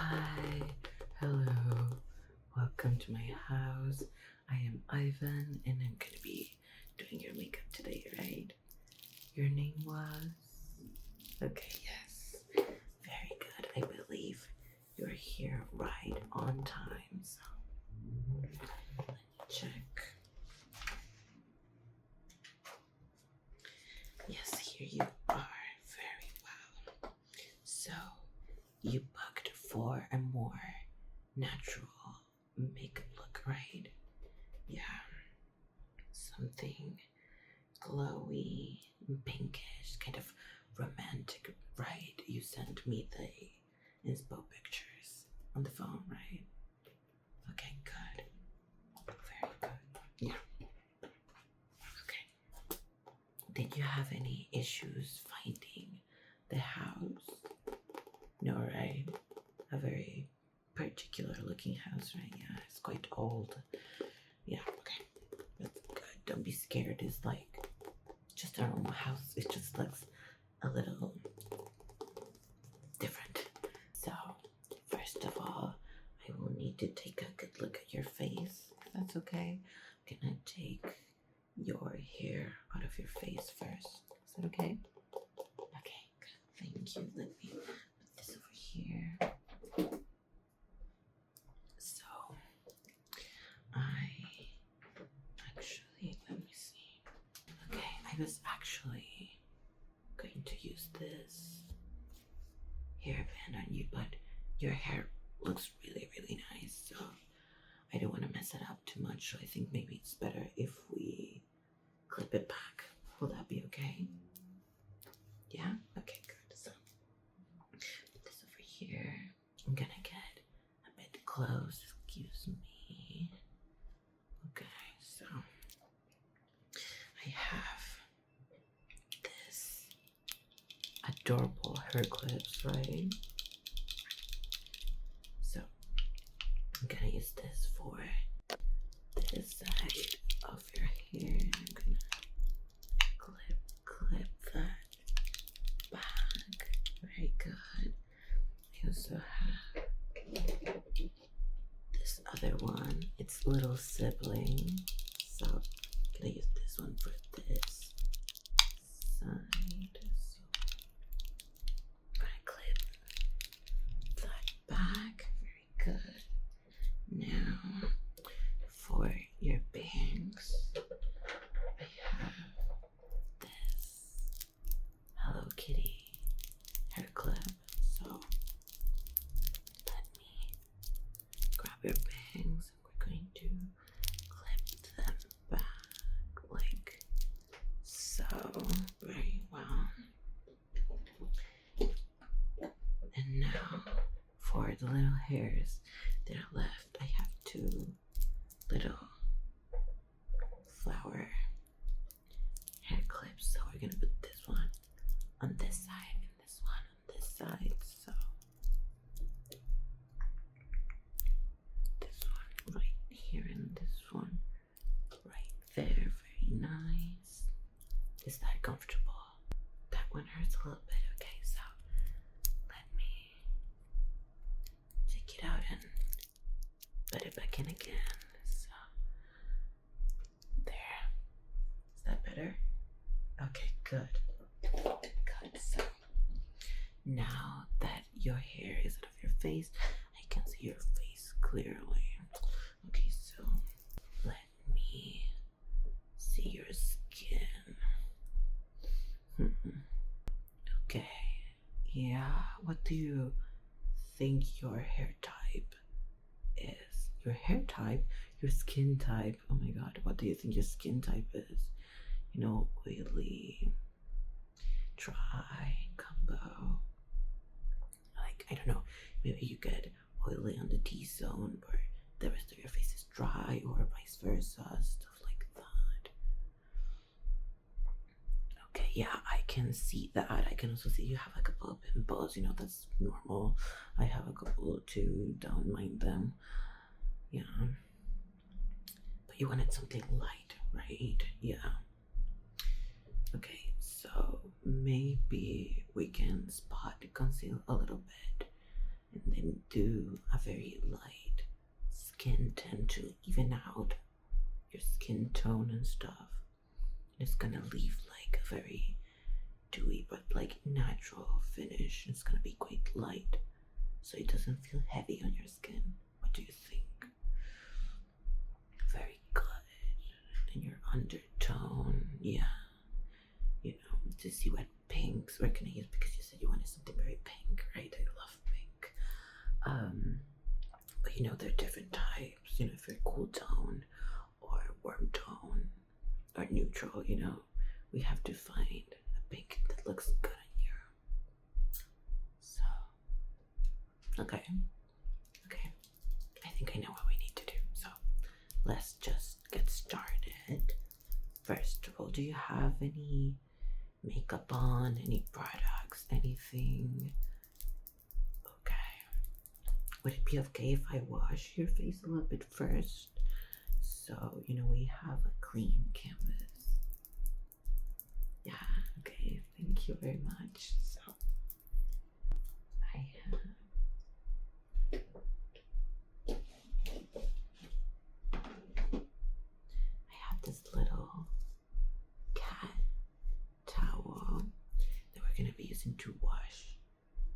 Hi, hello, welcome to my house. I am Ivan and I'm gonna be doing your makeup today, right? Your name was? Okay, yes. Very good. I believe you're here right on time, so let me check. Yes, here you are. Very well. So, you booked for a more natural makeup look, right? Yeah, something glowy, pinkish, kind of romantic, right? You sent me the inspo pictures on the phone, right? Okay, good. Very good. Yeah. Okay. Did you have any issues finding the house? No, right? A very particular looking house, right? Yeah, it's quite old. Yeah, okay. That's good. Don't be scared. It's like just a normal house. It just looks a little different. So, first of all, I will need to take a good look at your face. If that's okay. I'm gonna take your hair out of your face first. Is that okay? Okay, good. Thank you. Let me put this over here. So, let me see. Okay, I was actually going to use this hairband on you, but your hair looks really, really nice, so I don't want to mess it up too much. So I think maybe it's better if we clip it back. Will that be okay? Yeah? Okay, good. So put this over here. I'm gonna get a bit close. Excuse me. Okay, so I have this adorable hair clips, right? So I'm gonna use this for this side of your hair. I'm gonna clip that back. Very good. I also have this other one. It's little sibling. So I'm gonna use this one for this side. So I'm gonna clip that back. Very good. Now for your bangs, I have this Hello Kitty hair clip. So let me grab your bangs. We're going to clip them back like so. Very well. And now for the little hairs that are left, I have two little flower hair clips. So we're gonna put this one on this side and this one on this side. So this one right here and this one right there. Very nice. Is that comfortable? That one hurts a little bit. Okay, so let me take it out and put it back in again. So there. Is that better? Okay, good. Good. So now that your hair is out of your face, I can see your face clearly. Okay, so let me see your skin. Okay, yeah, what do you think your hair type is? Your hair type? Your skin type? Oh my god, what do you think your skin type is? You know, oily, dry, combo. Like, I don't know, maybe you get oily on the T-zone, but the rest of your face is dry, or vice versa, stuff like that. Okay, yeah, I can see that. I can also see you have a couple of pimples, you know, that's normal. I have a couple too, don't mind them. Yeah. But you wanted something light, right? Yeah. Okay, so maybe we can spot conceal a little bit and and do a very light skin tint to even out your skin tone and stuff. It's gonna leave like a very dewy but like natural finish. It's gonna be quite light, so it doesn't feel heavy on your skin. What do you think? Very good. And your undertone, yeah. You know, to see what pinks we're gonna use, because you said you wanted something very pink, right? I love pink. But you know, there are different types. You know, if you're cool tone or warm tone or neutral, you know, we have to find a pink that looks good on you. So, okay. I think I know what we need to do. So, let's just get started. First of all, do you have any makeup on, any products, anything? Okay. Would it be okay if I wash your face a little bit first? So, you know, we have a clean canvas. Yeah, okay, thank you very much. So, I have this little cat towel that we're gonna be using to wash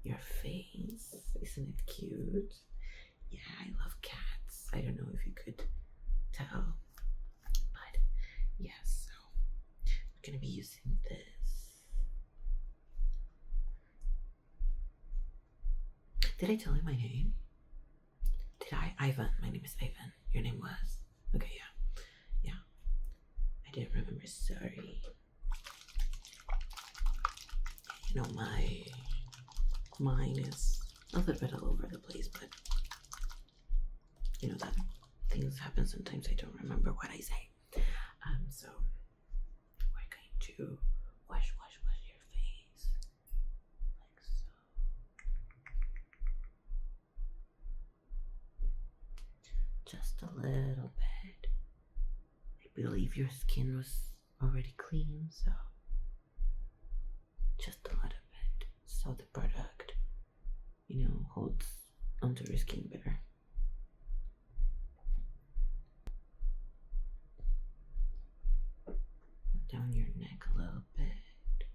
your face. Isn't it cute? Yeah, I love cats. I don't know if you could tell, but yes, so we're gonna be using this. Did I tell you my name? Did I? Ivan. My name is Ivan. Your name was? Okay, yeah. I didn't remember, sorry. You know, mine is a little bit all over the place, but you know that things happen sometimes. I don't remember what I say. So we're going to wash your face like so. Just a little bit. I believe your skin was already clean, so just a little bit, so the product, you know, holds onto your skin better. Down your neck a little bit.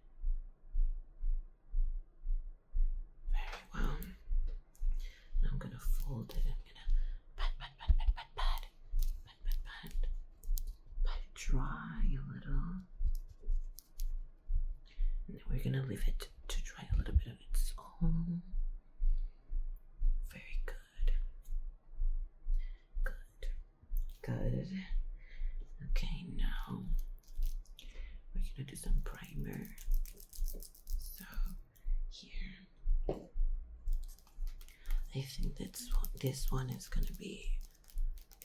Very well. Now I'm gonna fold it. I'm gonna pat it dry a little. And then we're gonna leave it to dry a little bit on its own. Very good. Good. Okay, now we're gonna do some primer. So here, I think this one is gonna be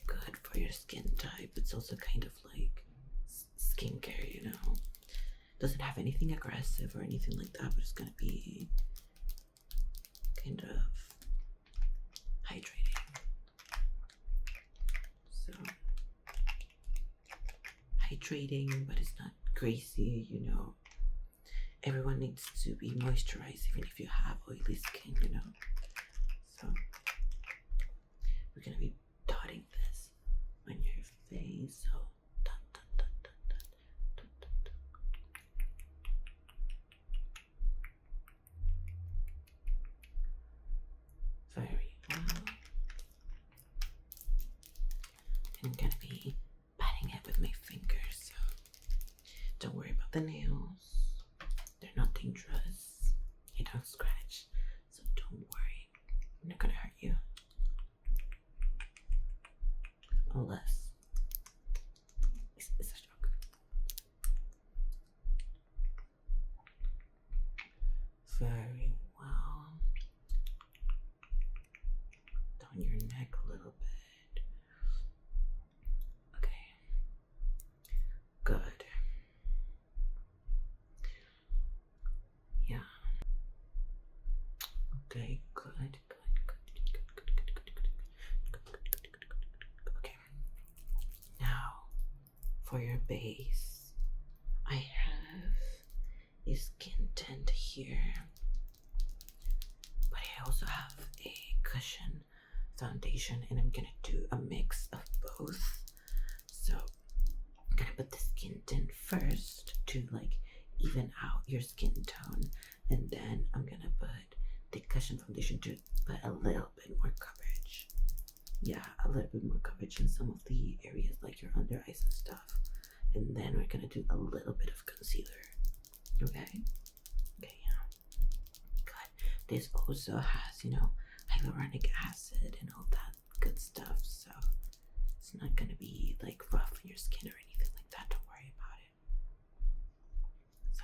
good for your skin type. It's also kind of like skincare, you know. Doesn't have anything aggressive or anything like that, but it's gonna be kind of hydrating. So hydrating, but it's not greasy, you know. Everyone needs to be moisturized, even if you have oily skin, you know. So we're gonna be dotting this on your face. So dot, dot, dot, dot, dot, dot, dot, dot. Very well. I'm gonna be patting it with my fingers, so don't worry about the nails. They're not dangerous. They don't scratch, so don't worry. I'm not gonna hurt you. Unless it's a joke. Very well. Down your neck a little bit. Okay. Good. Yeah. Okay, good. Okay. Now, for your base, I have a skin tint here, but I also have a cushion foundation, and I'm gonna do a mix of both. So I'm gonna put the skin tint first to like even out your skin tone, and then I'm gonna put the cushion foundation to put a little bit more coverage. Yeah, a little bit more coverage in some of the areas like your under eyes and stuff. And then we're gonna do a little bit of concealer. Okay? Okay, yeah. Good. This also has, hyaluronic acid and all that good stuff, so it's not gonna be like rough on your skin or anything like that. Don't worry about it. So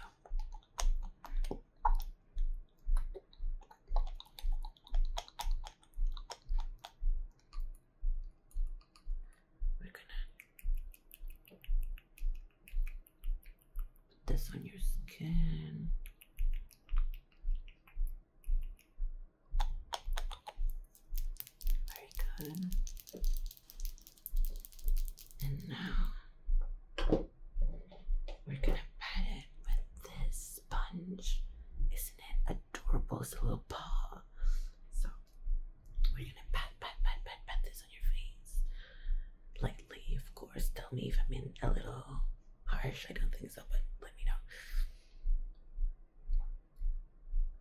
we're gonna put this on your skin. Very good. And now we're gonna pat it with this sponge. Isn't it adorable? It's a little paw. So we're gonna pat this on your face. Lightly, of course. Tell me if I'm in a little harsh. I don't think so, but let me know.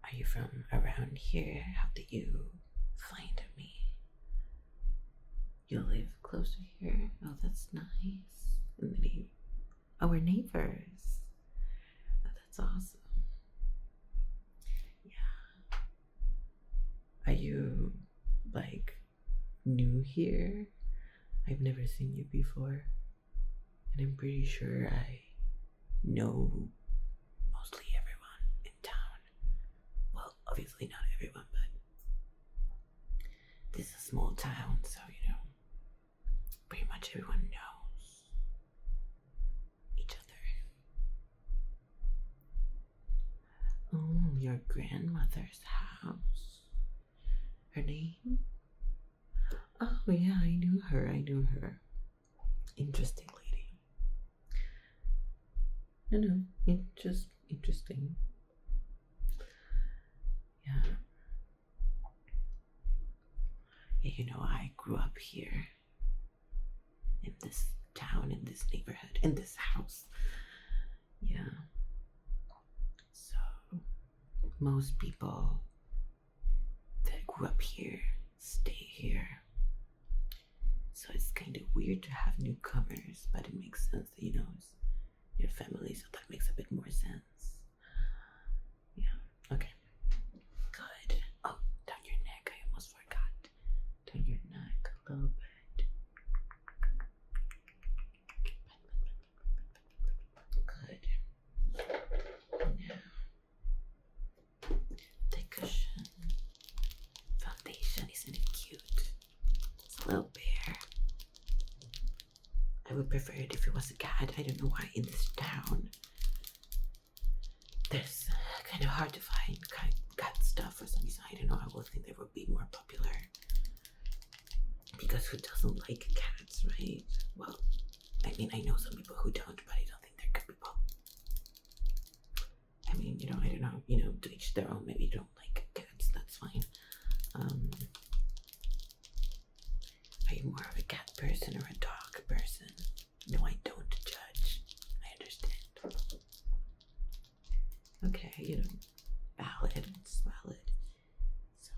Are you from around here? How did you find me? You live close to here? Oh, that's nice. And then we're neighbors. Oh, that's awesome. Yeah. Are you like new here? I've never seen you before, and I'm pretty sure I know mostly everyone in town. Well, obviously not everyone, but this is a small town, so pretty much everyone knows each other. Oh, your grandmother's house. Her name? Oh, yeah, I knew her. Interesting lady. No, it's just interesting. Yeah. Yeah, I grew up here. In this town, in this neighborhood, in this house. Yeah. So, most people that grew up here stay here. So it's kind of weird to have newcomers, but it makes sense that, it's your family, so that makes a bit more sense. Yeah. Okay. Good. Oh, down your neck. I almost forgot. Down your neck a little bit. I would prefer it if it was a cat. I don't know why in this town there's kind of hard to find cat stuff for some reason. I don't know. I would think they would be more popular because who doesn't like cats, right? Well, I mean, I know some people who don't, but I don't think they're good people. I mean, I don't know. To each their own. Maybe you don't like cats. That's fine. Are you more of a cat person or a dog person? No, I don't judge. I understand. Okay, valid. It's valid. So,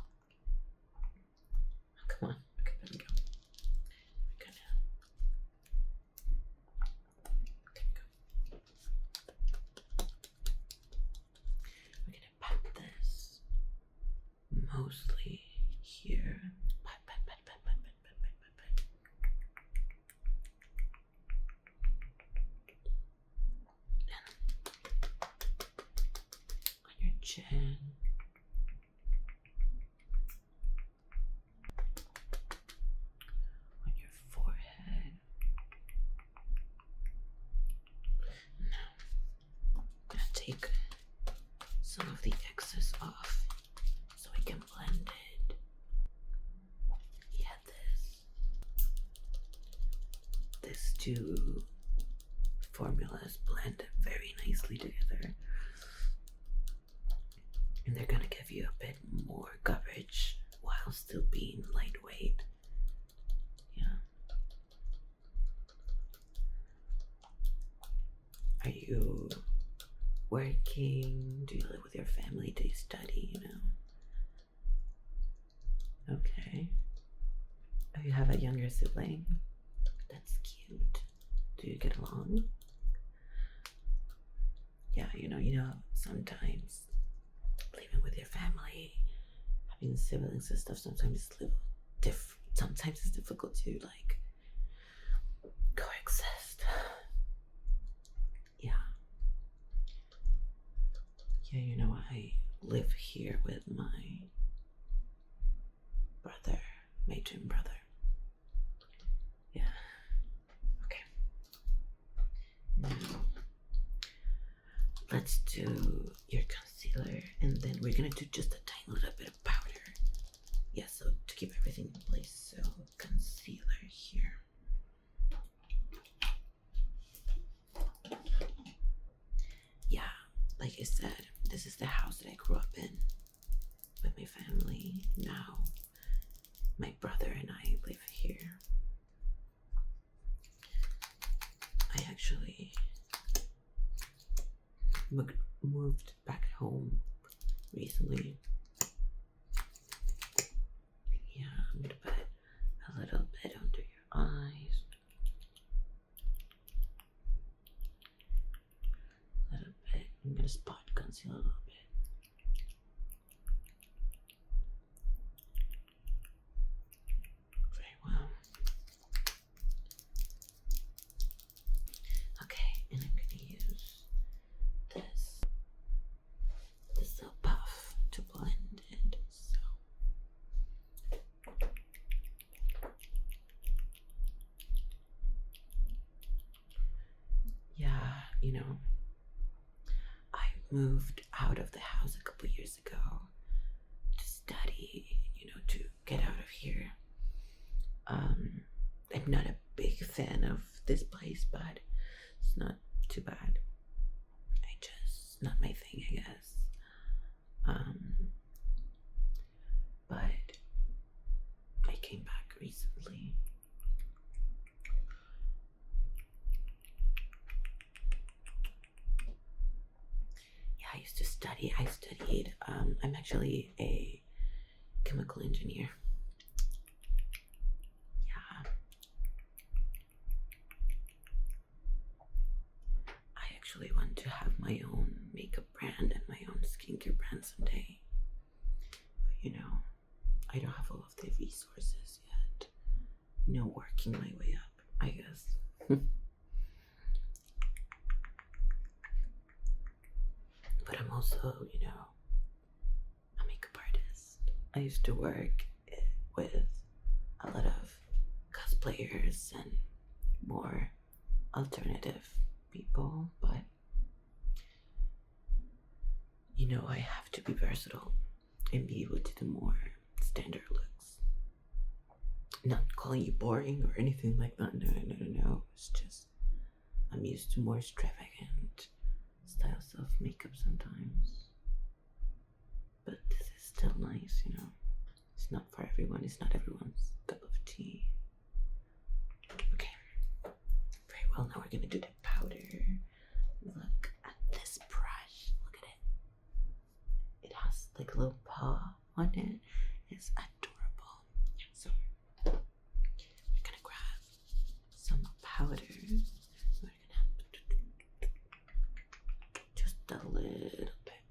come on. Okay, there we go. We're gonna. There we go. We're gonna pat this mostly here. Pat. Chin. On your forehead. Now, I'm gonna take some of the excess off so we can blend it. Yeah, these two formulas blend very nicely together. And they're gonna give you a bit more coverage while while still being lightweight. Yeah. Are you working? Do you live with your family? Do you study? Okay. Oh, you have a younger sibling? That's cute. Do you get along? Yeah, sometimes living with your family, having siblings and stuff, sometimes it's sometimes it's difficult to like coexist. Yeah. Yeah, I live here with my brother, my twin brother. Yeah. Okay. Now, let's do your concealer, and then we're gonna do just a tiny little bit of powder. Yeah, so to keep everything in place. So concealer here. Yeah, like I said, this is the house that I grew up in with my family. Now my brother and I live here. I actually moved back home recently. Yeah, I'm gonna put a little bit under your eyes. A little bit. I'm gonna spot conceal a little bit. Very well. Okay, and I'm gonna use this little puff to blend it. So yeah, I moved out of the house a couple years ago to study, to get out of here. I'm not a big fan of this place, but it's not too bad. Not my thing, I guess. But I came back recently. Yeah, I used to study. I studied. I'm actually a chemical engineer. Yeah. I actually want to have my own makeup brand and my own skincare brand someday. But I don't have all of the resources yet. Working my way up, I guess. But I'm also, a makeup artist. I used to work with a lot of cosplayers and more alternative people, but I have to be versatile and be able to do more standard looks. Not calling you boring or anything like that. No. It's just I'm used to more extravagant styles of makeup sometimes. But this is still nice, It's not for everyone. It's not everyone's cup of tea. Okay. Very well. Now we're gonna do the powder. Look at this brush. Look at it. It has like a little paw on it. It's adorable. So we're gonna grab some powder. We're gonna have just a little bit.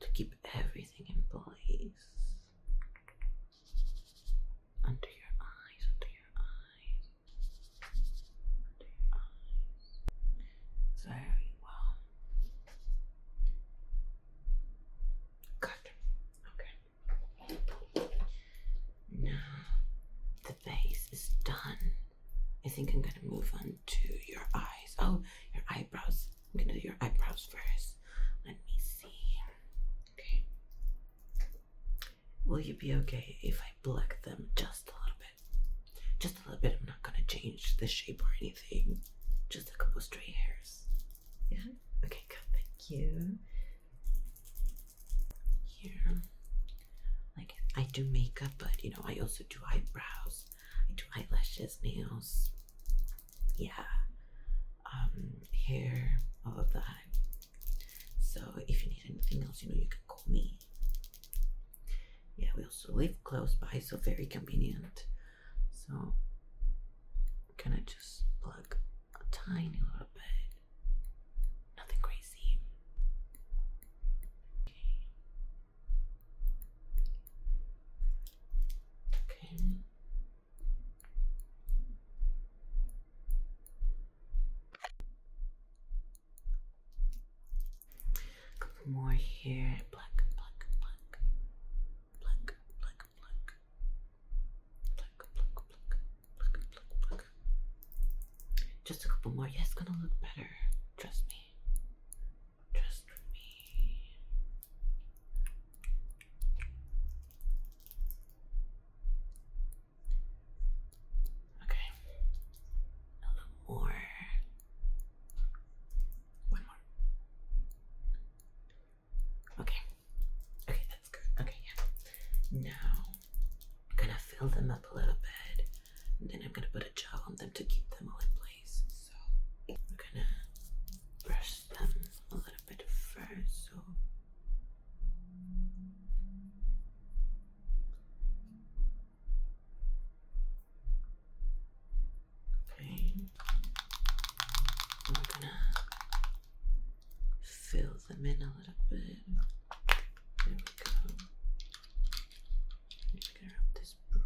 To keep everything in place. Under your eyes, under your eyes, under your eyes. Very well. Good. Okay. Now the base is done. I think I'm gonna move on to your eyes. Oh, your eyebrows. I'm gonna do your eyebrows first. Let me see. Okay. Will you be okay if I black them just a little bit? Just a little bit. I'm not gonna change the shape or anything. Just a couple stray hairs. Yeah? Okay, good. Thank you. Here. Like, I do makeup, but you know, I also do eyebrows. I do eyelashes, nails. Yeah. Hair, all of that. So if you need anything else, you know, you can call me. Yeah, we also live close by, so very convenient. So I'm gonna just plug a tiny little bit. Nothing crazy. Okay. Couple more here. Pluck, pluck, pluck. Pluck, pluck, pluck. Pluck, pluck, pluck. Pluck, pluck, pluck. Just a couple more. Yeah, it's gonna look better. Trust me. Trust me. Okay. A little more. One more. Okay. Okay, that's good. Okay, yeah. Now, I'm gonna fill them up a little bit. And then I'm gonna put a gel on them to keep them all in place. So, we're gonna brush them a little bit first. So, okay. And we're gonna fill them in a little bit. There we go. I'm just gonna rub this brush.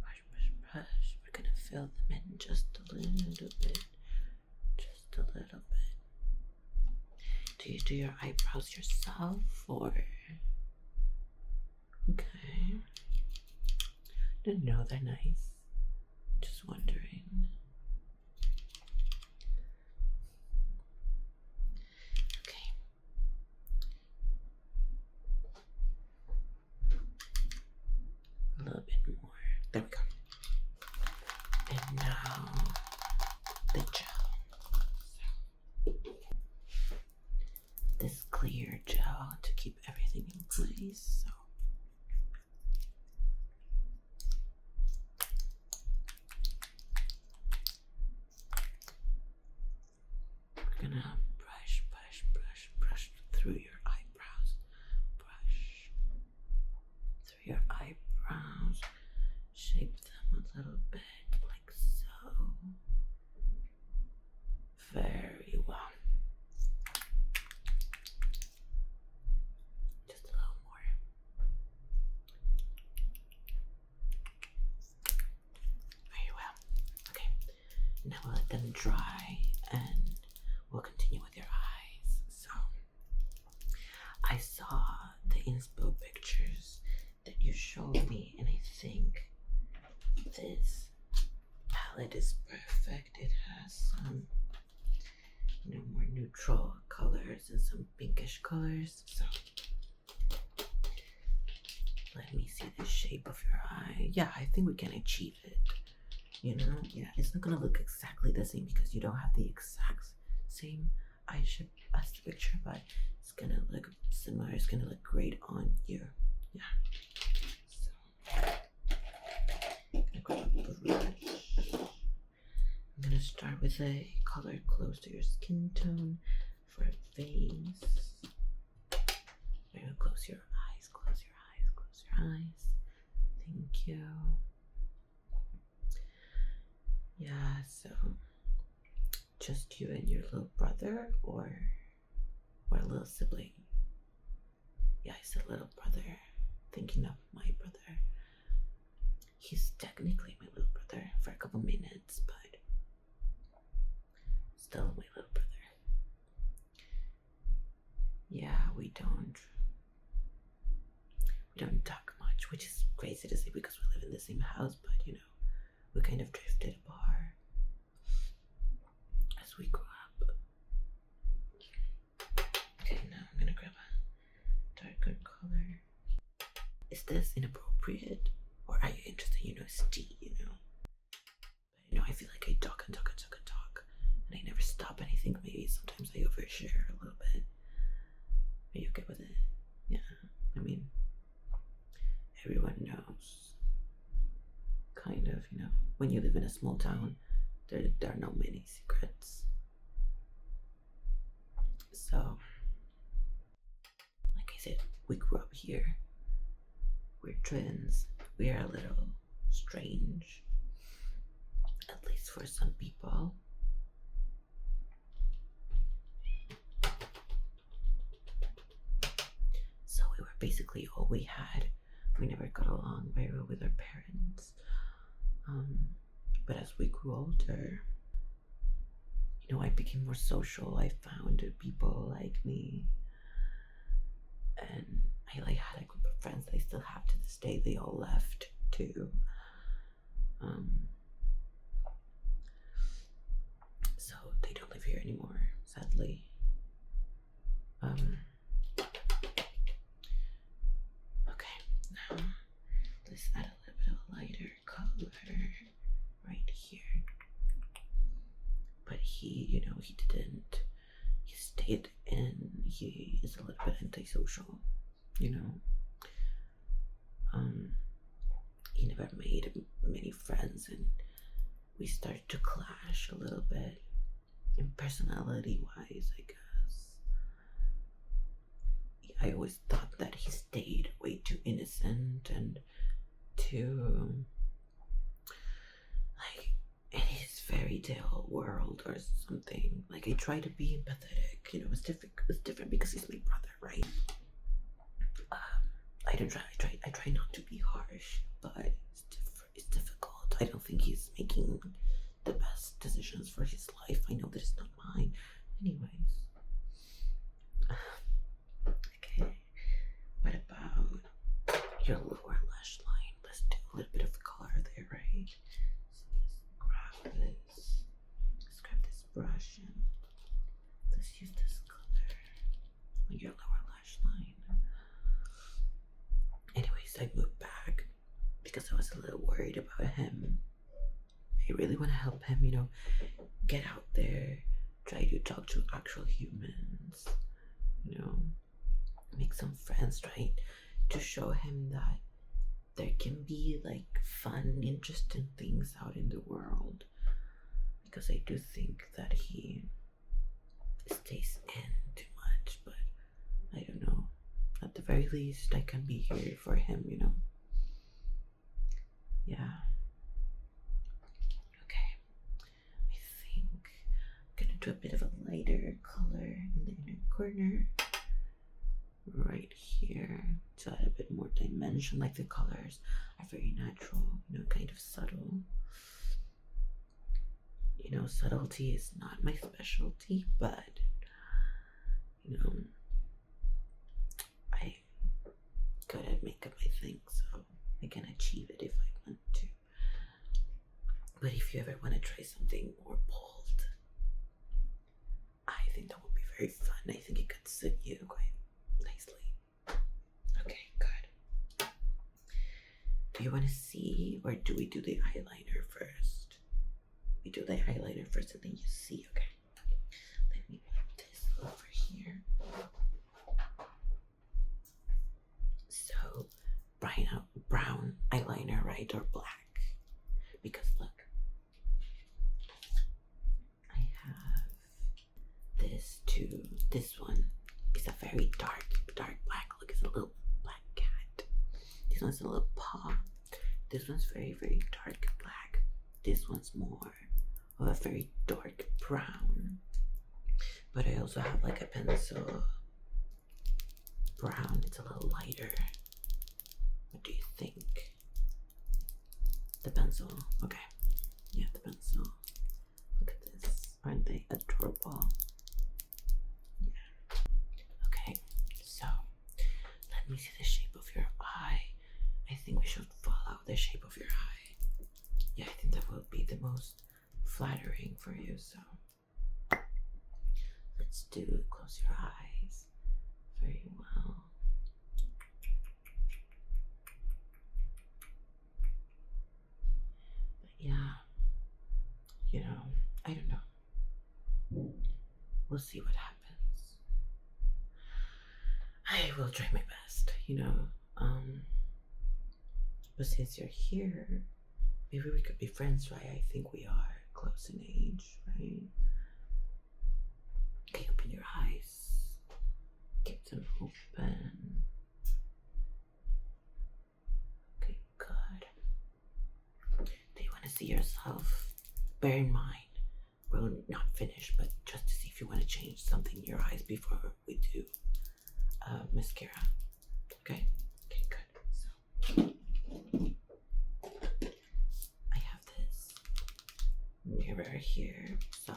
Brush, brush, brush. We're gonna fill them in just a little bit. Just a little bit. Do you do your eyebrows yourself or? Okay. Didn't know they're nice. Just wondering. Okay. A little bit more. There we go. And now the gel. So, this clear gel to keep everything in place. So, we're gonna brush, brush, brush, brush through your eyebrows. Brush through your eyebrows. Shape them a little bit like so. Very well. Just a little more. Very well. Okay. Now we'll let them dry and we'll continue with your eyes. So, I saw the inspo pictures that you showed me, and I think this palette is perfect. It has some, you know, more neutral colors and some pinkish colors. So, let me see the shape of your eye. Yeah, I think we can achieve it. You know, yeah, it's not gonna look exactly the same because you don't have the exact same eye shape as the picture, but it's gonna look similar. It's gonna look great on you. Yeah. So, I'm gonna grab a brush. I'm gonna start with a color close to your skin tone for a face. I'm gonna close your eyes, close your eyes, close your eyes. Thank you. Yeah, so just you and your little brother or a little sibling? Yeah, I said little brother, thinking of my brother. He's technically my little brother for a couple minutes, but still my little brother. Yeah, we don't talk much, which is crazy to say because we live in the same house, but you know, we kind of drifted apart as we grew up. Okay, now I'm gonna grab a darker color. Is this inappropriate or are you interesting, it's tea, But I feel like I talk and talk and talk and talk, and I never stop. And I think maybe sometimes I overshare a little bit. Are you okay with it? Yeah. I mean, everyone knows. Kind of, when you live in a small town, there are not many secrets. So, like I said, we grew up here. We're twins. We are a little strange, at least for some people. So we were basically all we had. We never got along very well with our parents. But as we grew older, I became more social. I found people like me, and I had a group of friends that I still have to this day. They all left too. So they don't live here anymore, sadly. Okay, now let's add a little bit of lighter color right here. But he didn't. He stayed in. He is a little bit antisocial, He never made many friends, and we started to clash a little bit in personality-wise, I guess. I always thought that he stayed way too innocent and too, in his fairy tale world or something. I try to be empathetic, it's different because he's my brother, right? I try not to be harsh, but it's difficult. I don't think he's making the best decisions for his life. I know that it's not mine. Anyways. Okay. What about your lower lash line? Let's do a little bit of color there, right? So let's grab this brush and let's use this color on your lower lash line. Anyways, I moved back because I was a little worried about him. I really want to help him, get out there, try to talk to actual humans, make some friends, try to show him that there can be fun, interesting things out in the world. Because I do think that he stays in too much, but I don't know. At the very least, I can be here for him, Yeah. Okay. I think I'm gonna do a bit of a lighter color in the inner corner. Right here to add a bit more dimension. The colors are very natural, kind of subtle. Subtlety is not my specialty, but I'm good at makeup, I think, so I can achieve it if I want to. But if you ever want to try something more bold, I think that would be very fun. I think it could suit you quite nicely. Okay, good. Do you want to see, or do we do the eyeliner first? We do the eyeliner first and then you see. Okay. Let me put this over here. So, brown eyeliner, right? Or black? Because look, I have this too. This one is a very dark black. Look, it's a little black cat. This one's a little paw. This one's very, very dark black. This one's more of a very dark brown. But I also have a pencil brown. It's a little lighter. What do you think? The pencil. Okay. Yeah, the pencil. Look at this. Aren't they adorable? Yeah. Okay, so let me see the shape of your eye. I think we should follow the shape of your eye. Yeah, I think that will be the most flattering for you, so let's close your eyes very well. you know, I don't know. We'll see what happens. I will try my best, you know. But since you're here, maybe we could be friends, right? I think we are close in age, right? Okay, open your eyes. Keep them open. Okay, good. Do you want to see yourself? Bear in mind, we're not finished, but just to see if you want to change something in your eyes before we do mascara. Okay? Okay, good. So, I have this mirror here. So,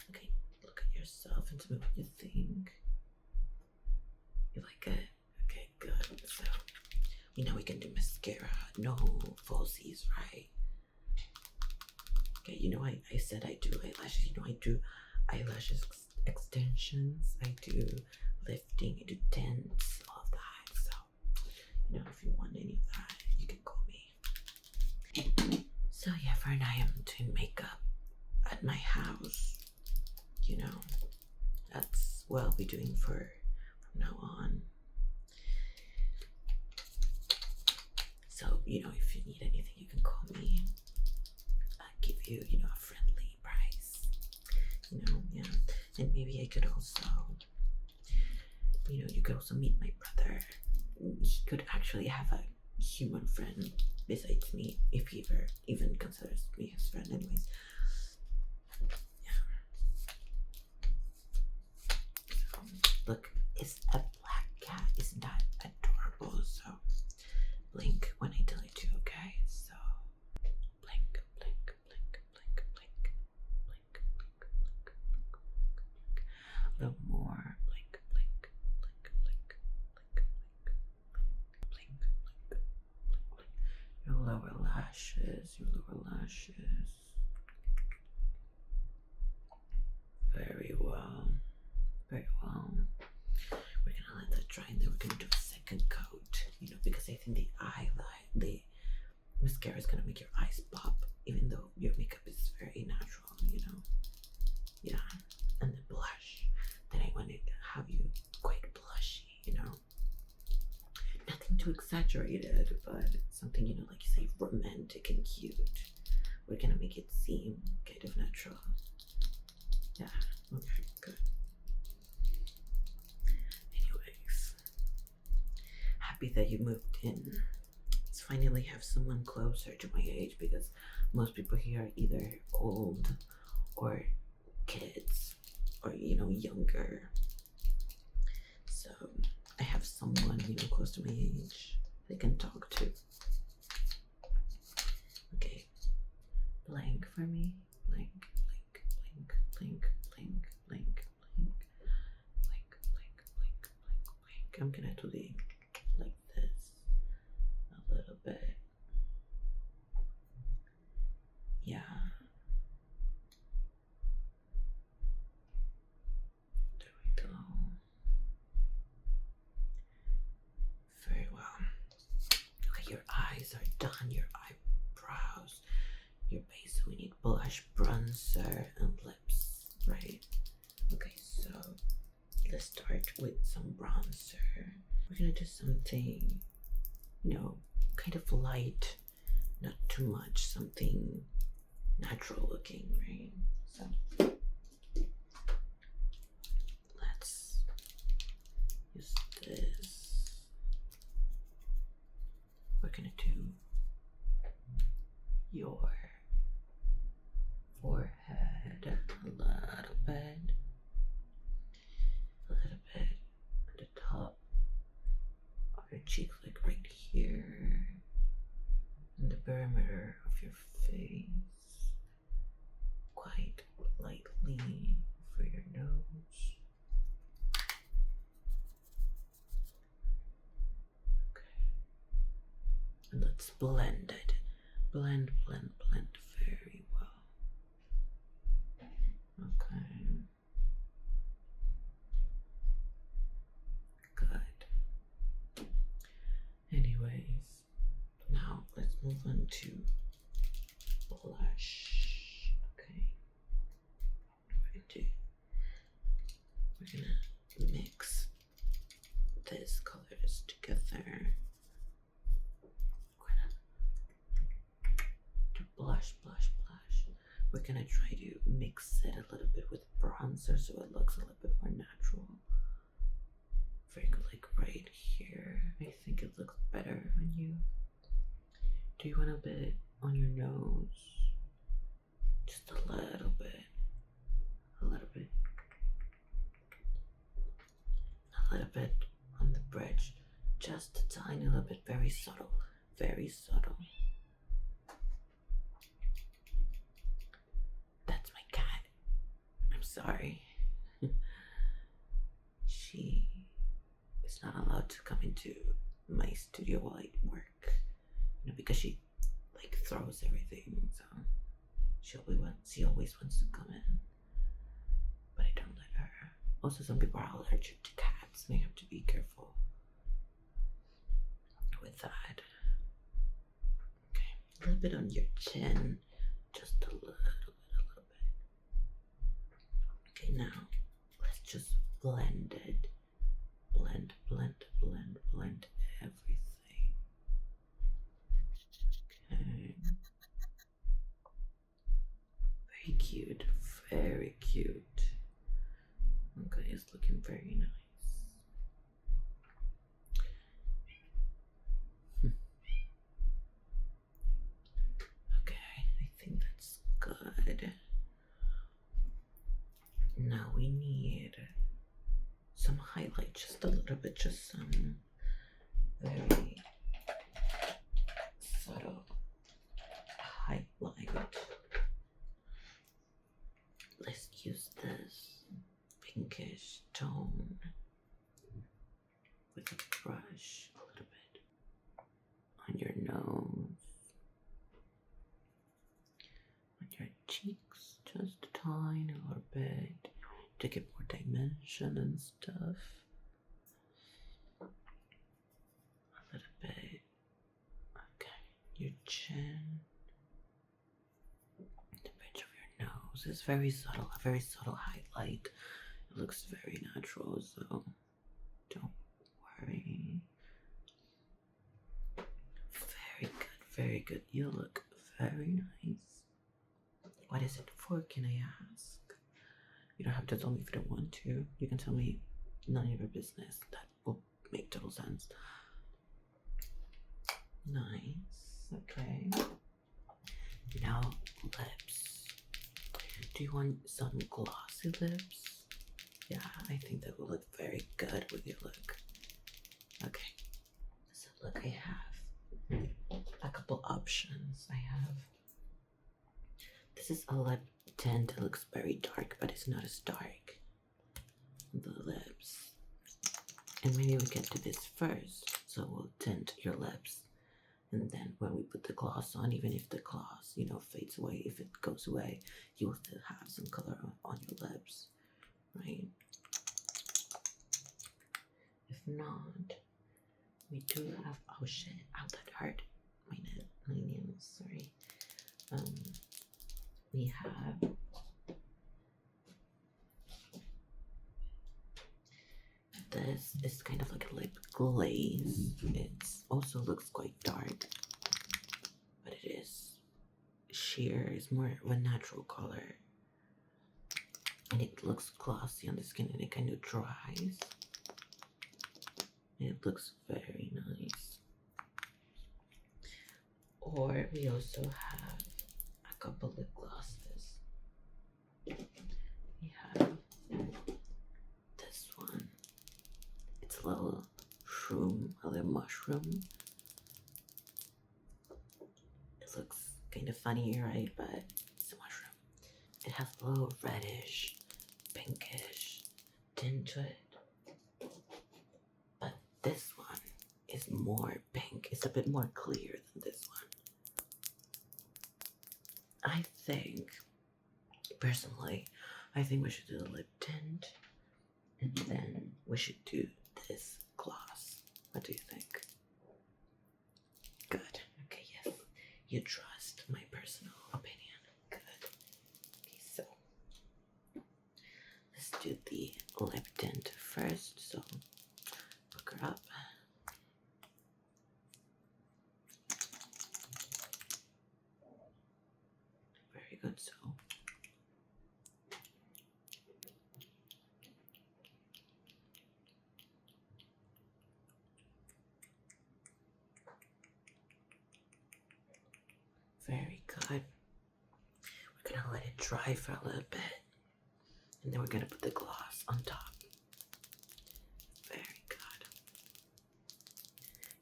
okay, look at yourself and tell me what you think. You like it? Okay, good. So, we know we can do mascara. No falsies, right? Okay, you know, I said I do eyelashes. You know, I do eyelashes extensions. I do lifting. I do tints, all of that. So, you know, if you want any of that, you can call me. So yeah, for now I am doing makeup at my house. You know, that's what I'll be doing from now on. So, you know, if you need anything, you can call me. I'll give you, you know, a friendly price. You know, yeah. And maybe I could also, you know, you could also meet my brother. He could actually have a human friend besides me, if he ever even considers me his friend, anyways. Yeah. So, look, it's a black cat. Isn't that adorable? So, blink when I tell you to, okay? So, blink, blink, blink, blink, blink, blink, blink, blink, blink, blink. A little more. Blink, blink, blink, blink, blink, blink, blink, blink, blink, blink. Your lower lashes, your lower lashes. Very well. Very well. We're gonna let that dry and then we're gonna do a second coat, you know, because I think the mascara is gonna make your eyes pop, even though your makeup is very natural, you know. Yeah. And the blush. Then I want to have you quite blushy, you know. Nothing too exaggerated, but something, you know, like you say, romantic and cute. We're gonna make it seem kind of natural. Yeah, okay, good. Anyways, happy that you moved in. Let's finally have someone closer to my age, because most people here are either old or kids or, you know, younger. So I have someone, you know, close to my age they can talk to. Okay, blank for me. Blank, blank, blank, blank, blank, blank, blank, blank, blank, blank, blank, blank. I'm gonna do the like this a little bit. Yeah. There we go. Very well. Okay, your eyes are done. Your eyebrows, your base. So we need blush, bronzer, and lips, right? Okay, so let's start with some bronzer. We're gonna do something, you know, kind of light, not too much, something natural looking, right? So let's use this. We're gonna do your forehead a little bit at the top of your cheek, like right here, and the perimeter of your face, quite lightly for your nose. Okay, and let's blend it. Blend, blend, blend very well. Okay. Good. Anyways, now let's move on to blush. blush, blush, blush. We're gonna try to mix it a little bit with bronzer so it looks a little bit more natural. Very good, like right here. I think it looks better on you. Do you want a bit on your nose? Just a little bit. A little bit. A little bit on the bridge. Just a tiny little bit. Very subtle. Very subtle. That's my cat. I'm sorry. She is not allowed to come into my studio while I work. You know, because she like throws everything, so she always wants to come in. But I don't let her. Also, some people are allergic to cats and I have to be careful with that. Okay, a little bit on your chin. Just a little bit, a little bit. Okay, now let's just blend it. Blend, blend, blend, blend everything. Okay. Very cute, very cute. Okay, it's looking very nice. Okay, I think that's good. Now we need some highlight, just a little bit, just some very subtle highlight. Let's use this pinkish tone with a brush a little bit on your nose, on your cheeks, just a tiny little bit to get more dimension and stuff. A little bit. Okay, your chin, the bridge of your nose is very subtle, a very subtle highlight. It looks very natural, so don't worry. Very good, very good. You look very nice. What is it for, can I ask? You don't have to tell me if you don't want to. You can tell me none of your business. That will make total sense. Nice. Okay. Now, lips. Do you want some glossy lips? Yeah, I think that will look very good with your look. Okay. So look, I have a couple options. I have, this is a lip tint. It looks very dark, but it's not as dark. The lips. And maybe we get to this first. So we'll tint your lips. And then when we put the gloss on, even if the gloss, you know, fades away, if it goes away, you will still have some color on your lips, right? If not, we do have, oh shit, ow, that hurt. My nails, sorry. We have this is kind of like a lip glaze. It also looks quite dark, but it is sheer. It's more of a natural color, and it looks glossy on the skin, and it kind of dries. And it looks very nice. Or we also have a couple lip glosses. We have this one. It's a little shroom, a little mushroom. It looks kind of funny, right? But it's a mushroom. It has a little reddish, pinkish tint to it. But this one is more pink. It's a bit more clear than this one. I think, personally, I think we should do the lip tint. And then we should do this gloss. What do you think? Good. Okay, yes. You trust my personal opinion. Good. Okay, so let's do the lip tint first. So hook her up. good. We're gonna let it dry for a little bit. And then we're gonna put the gloss on top. Very good.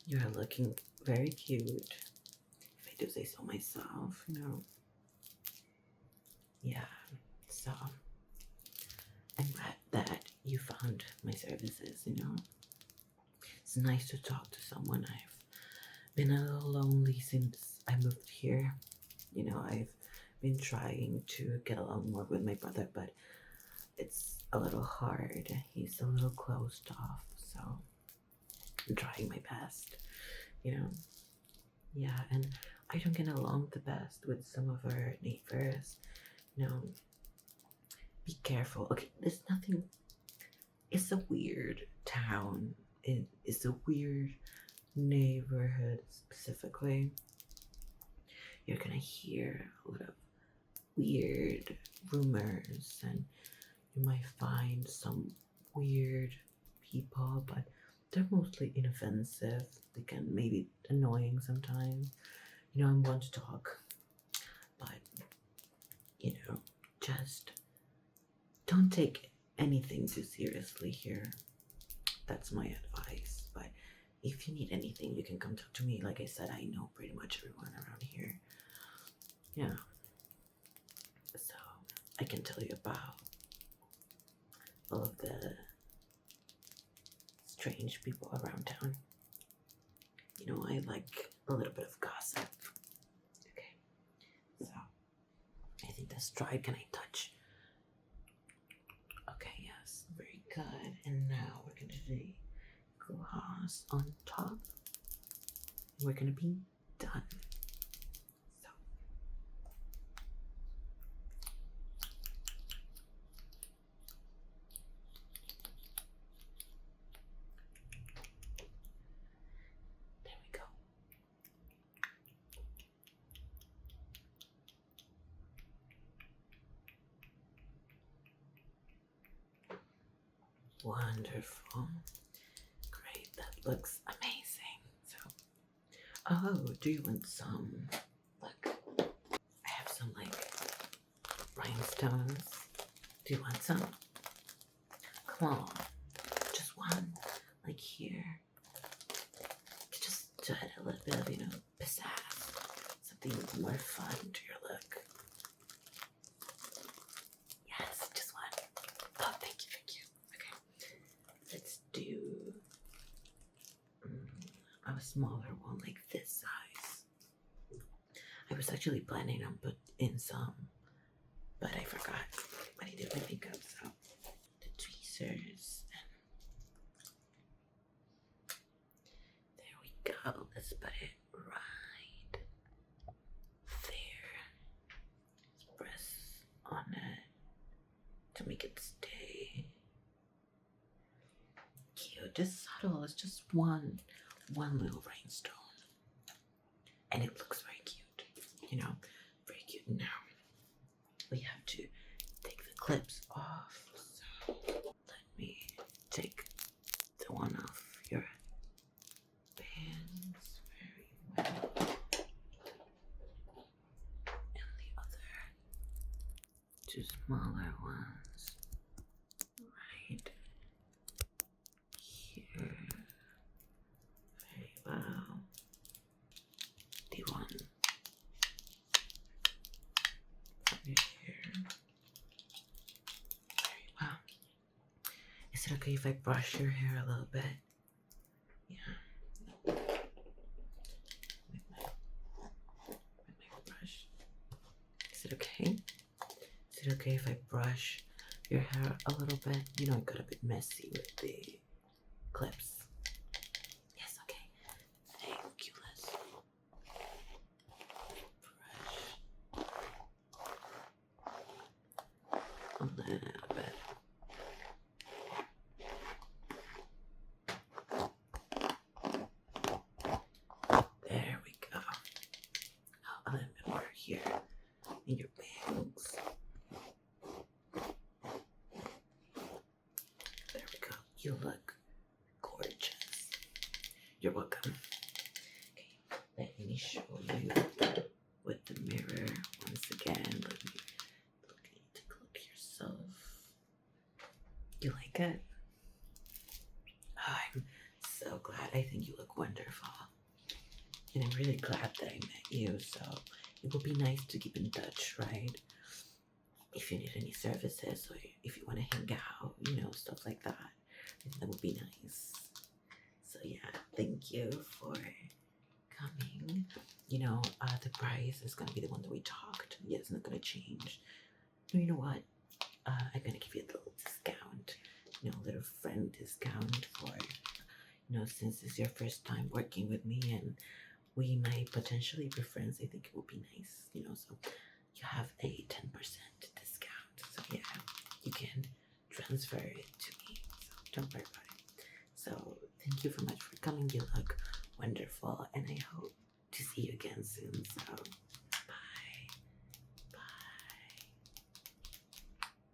You're looking very cute. If I do say so myself, you know. Yeah, so I'm glad that you found my services, you know. It's nice to talk to someone. I've been a little lonely since I moved here. You know, I've been trying to get along more with my brother, but it's a little hard. He's a little closed off, so I'm trying my best, you know. Yeah, and I don't get along the best with some of our neighbors. You know, be careful. Okay, there's nothing. It's a weird town. It's a weird neighborhood specifically. You're gonna hear a lot of weird rumors, and you might find some weird people, but they're mostly inoffensive. They can maybe annoying sometimes. You know, I'm one to talk, but you know, just don't take anything too seriously here. That's my advice. But if you need anything, you can come talk to me. Like I said, I know pretty much everyone around here. Yeah. So I can tell you about all of the strange people around town. You know, I like a little bit of gossip. Okay. So I think that's dry. Can I touch? Okay, yes. Very good. And now we're gonna do the gloss on top. We're gonna be done. So there we go. Wonderful. Great. That looks amazing. So, oh, do you want some? Look, I have some like rhinestones. Do you want some? Come on, just one, like here. Just to add a little bit of, you know, pizzazz, something more fun to your look. Yes, just one. Oh, thank you, thank you. Okay, let's do a smaller one like this size. I was actually planning on put in some, but I forgot when I did my makeup, so the tweezers. There we go. Let's put it right there. Let's press on it to make it stay. Cute, just subtle. It's just one little rhinestone, and it looks very cute. You know, very cute. Now we have to take the clips off. So let me take the one off your bands very well, and the other two smaller ones right here. Very well. The one right here. Very well. Is it okay if I brush your hair a little bit? Yeah. With my brush. Is it okay? Is it okay if I brush your hair a little bit? You know, it got a bit messy with the clips. Yes, okay. Thank you, Liz. Brush a little bit. There we go. Oh, a little bit more here in your bangs. There we go. You look gorgeous. You're welcome. Okay, let me show you with the mirror You like it? Oh, I'm so glad. I think you look wonderful. And I'm really glad that I met you, so it would be nice to keep in touch, right? If you need any services or if you want to hang out, stuff like that. I think that would be nice. So yeah, thank you for coming. The price is gonna be the one that we talked. Yeah, it's not gonna change. You know what? I'm gonna give you a little discount. A little friend discount for since it's your first time working with me and we might potentially be friends. I think it would be nice, so you have a 10% discount. So yeah, you can transfer it to me. So don't worry about it. So thank you so much for coming. You look wonderful and I hope to see you again soon. So